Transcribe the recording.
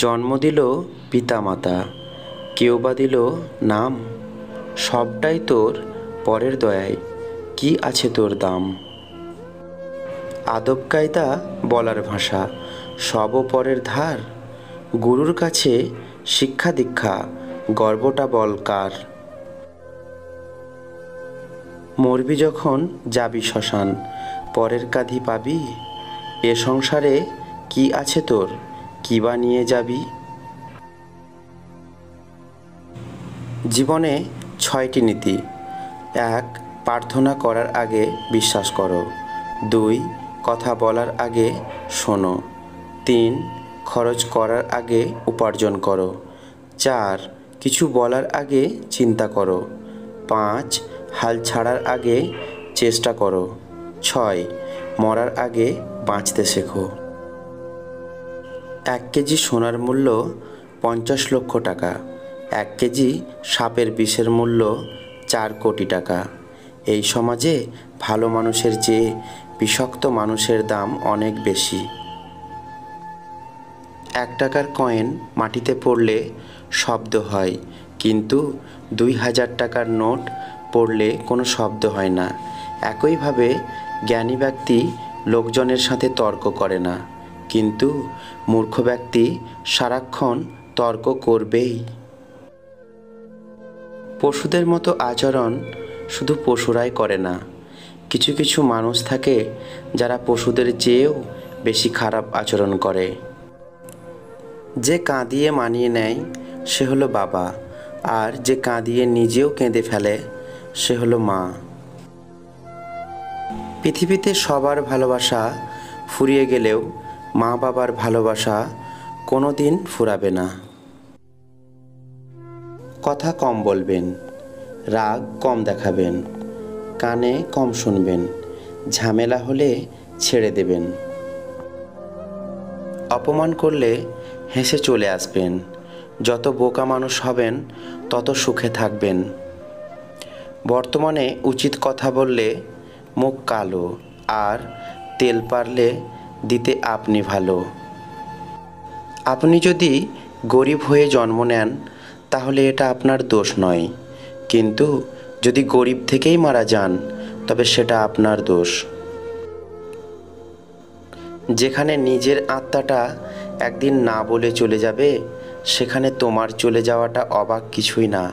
জন্ম দিল পিতামাতা, কেউ বা দিল নাম, সবটাই তোর পরের দয়ায়, কি আছে তোর দাম। আদব কায়দা বলার ভাষা, সবও পরের ধার, গুরুর কাছে শিক্ষা দীক্ষা, গর্বটা বল কার। মরবি যখন যাবি শ্মশান, পরের কাঁধি পাবি, এ সংসারে কি আছে তোর, কি বা নিয়ে যাবি। জীবনে ৬টি নীতি। ১. প্রার্থনা করার আগে বিশ্বাস করো। ২. কথা বলার আগে শোনো। ৩. খরচ করার আগে উপার্জন করো। ৪. কিছু বলার আগে চিন্তা করো। ৫. হাল ছাড়ার আগে চেষ্টা করো। ৬. মরার আগে বাঁচতে শেখো। ১ কেজি সোনার মূল্য ৫০ লক্ষ টাকা। ১ কেজি সাপের বিষের মূল্য ৪ কোটি টাকা। এই সমাজে ভালো মানুষের চেয়ে বিষাক্ত মানুষের দাম অনেক বেশি। ১ টাকার কয়েন মাটিতে পড়লে শব্দ হয়, কিন্তু ২,০০০ টাকার নোট পড়লে কোনো শব্দ হয় না। একইভাবে জ্ঞানী ব্যক্তি লোকজনের সাথে তর্ক করে না, কিন্তু মূর্খ ব্যক্তি সারাক্ষণ তর্ক করবেই। পশুদের মতো আচরণ শুধু পশুরাই করে না, কিছু কিছু মানুষ থাকে যারা পশুদের চেয়েও বেশি খারাপ আচরণ করে। যে কাঁদিয়ে মানিয়ে নেয় সে হলো বাবা, আর যে কাঁদিয়ে নিজেও কেঁদে ফেলে সে হলো মা। পৃথিবীতে সবার ভালোবাসা ফুরিয়ে গেলেও মা বাবার ভালোবাসা কোনো দিন ফুরাবে না। কথা কম বলবেন, রাগ কম দেখাবেন, কানে কম শুনবেন, ঝামেলা হলে ছেড়ে দেবেন। অপমান করলে হেসে চলে আসবেন, যত বোকা মানুষ হবেন তত সুখে থাকবেন। বর্তমানে উচিত কথা বললে মুখ কালো, আর তেল পারলে দিতে আপনি ভালো। আপনি যদি গরিব হয়ে জন্ম নেন তাহলে এটা আপনার দোষ নয়, কিন্তু যদি গরিব থেকেই মারা যান তবে সেটা আপনার দোষ। যেখানে নিজের আত্মাটা একদিন না বলে চলে যাবে, সেখানে তোমার চলে যাওয়াটা অবাক কিছুই না।